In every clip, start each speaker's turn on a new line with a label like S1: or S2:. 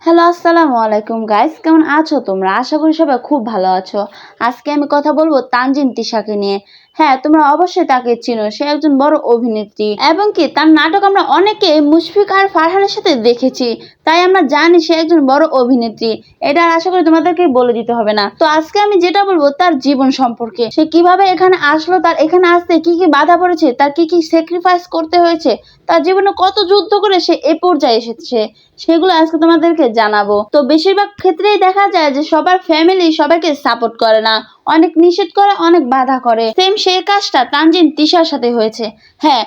S1: Hello, আসসালামু আলাইকুম guys, কেমন আছো তোমরা? আশা করি সবাই খুব ভালো আছো। আজকে আমি কথা বলবো তানজিন তিশাকে নিয়ে। হ্যাঁ, তোমরা অবশ্যই তাকে চিনো। সে একজন বড় অভিনেত্রী এবং কি তার নাটক আমরা অনেকে মুশফিক আর ফারহানের সাথে দেখেছি। তাই আমরা জানি সে একজন বড় অভিনেত্রী। এটা আশা করি তোমাদেরকে বলে দিতে হবে না। তো আজকে আমি যেটা বলবো তার জীবন সম্পর্কে। সে কিভাবে এখানে আসলো, তার এখানে আসতে কি কি বাধা পড়েছে, তার কি কি স্যাক্রিফাইস করতে হয়েছে, তার জীবনে কত যুদ্ধ করে সে এ পর্যায়ে এসেছে, সেগুলো আজকে তোমাদেরকে জানাবো। তো বেশিরভাগ ক্ষেত্রেই দেখা যায় যে সবার ফ্যামিলি সবাইকে সাপোর্ট করে না, অনেক নিষেধ করে, অনেক বাধা করে। সেম সেই কাজটা তানজিন তিশার সাথে হয়েছে। হ্যাঁ,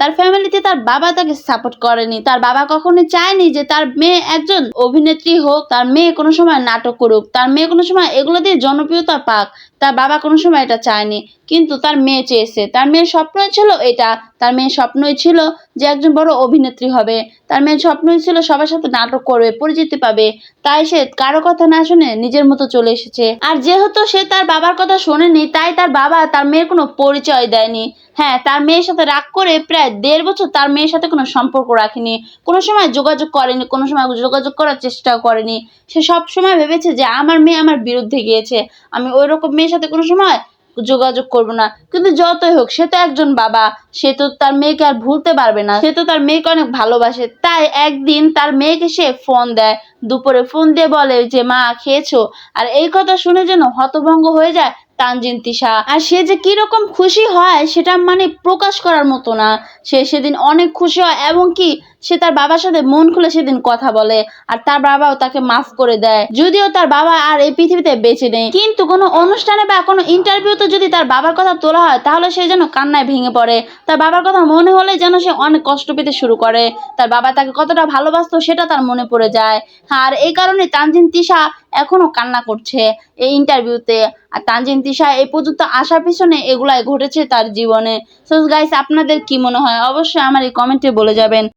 S1: তার ফ্যামিলিতে তার বাবা তাকে সাপোর্ট করেনি। তার বাবা কখনো চায়নি যে তার মেয়ে একজন অভিনেত্রী হোক, তার মেয়ে কোনো সময় নাটক করুক, তার মেয়ে কোনো সময় এগুলো দিয়ে জনপ্রিয়তা পাক। তার বাবা কোনো সময় এটা চায়নি, কিন্তু তার মেয়ে চেয়েছে। তার মেয়ের স্বপ্নই ছিল এটা। তার মেয়ের স্বপ্নই ছিল যে একজন বড় অভিনেত্রী হবে। তার মেয়ের স্বপ্নই ছিল সবার সাথে নাটক করবে, পরিচিতি পাবে। তাই সে কারো কথা না শুনে নিজের মতো চলে এসেছে। আর যেহেতু সে তার বাবার কথা শোনেনি, তাই তার বাবা তার মেয়ের কোনো পরিচয় দেয়নি। হ্যাঁ, তার মেয়ের সাথে রাগ করে প্রায় 1.5 বছর তার মেয়ের সাথে কোনো সম্পর্ক রাখেনি, কোনো সময় যোগাযোগ করেনি, কোনো সময় যোগাযোগ করার চেষ্টাও করেনি। সে সব সময় ভেবেছে যে আমার মেয়ে আমার বিরুদ্ধে গিয়েছে, আমি ওই রকম মেয়ের সাথে কোনো সময় যোগাযোগ করব না। কিন্তু যতই হোক, সে তো একজন বাবা, সে তো তার মেয়েকে আর ভুলতে পারবে না। সে তো তার মেয়েকে অনেক ভালোবাসে। তাই একদিন তার মেয়েকে সে ফোন দেয়, দুপুরে ফোন দিয়ে বলে যে মা খেয়েছো? আর এই কথা শুনে যেন হতভম্ব হয়ে যায় তানজিন তিশা। আর সে যে কিরকম খুশি হয় সেটা মানে প্রকাশ করার মতো না। সে সেদিন অনেক খুশি হয় এবং কি সে তার বাবার সাথে মন খুলে সেদিন কথা বলে। আর তার বাবাও তাকে মাফ করে দেয়। যদিও তার বাবা আর এই পৃথিবীতে বেঁচে নেই, কিন্তু কোনো অনুষ্ঠানে বা কোনো ইন্টারভিউতে যদি তার বাবার কথা তোলা হয়, তাহলে সে যেন কান্নায় ভেঙে পড়ে। তার বাবার কথা মনে হলে যেন সে অনেক কষ্ট পেতে শুরু করে। তার বাবা তাকে কতটা ভালোবাসতো সেটা তার মনে পড়ে যায়। আর এই কারণে তানজিন তিশা এখনো কান্না করছে এই ইন্টারভিউতে। আর তানজিন তিশা এই পর্যন্ত আসার পিছনে এগুলাই ঘটেছে তার জীবনে। সো গাইস, আপনাদের কি মনে হয় অবশ্যই আমার এই কমেন্টে বলে যাবেন।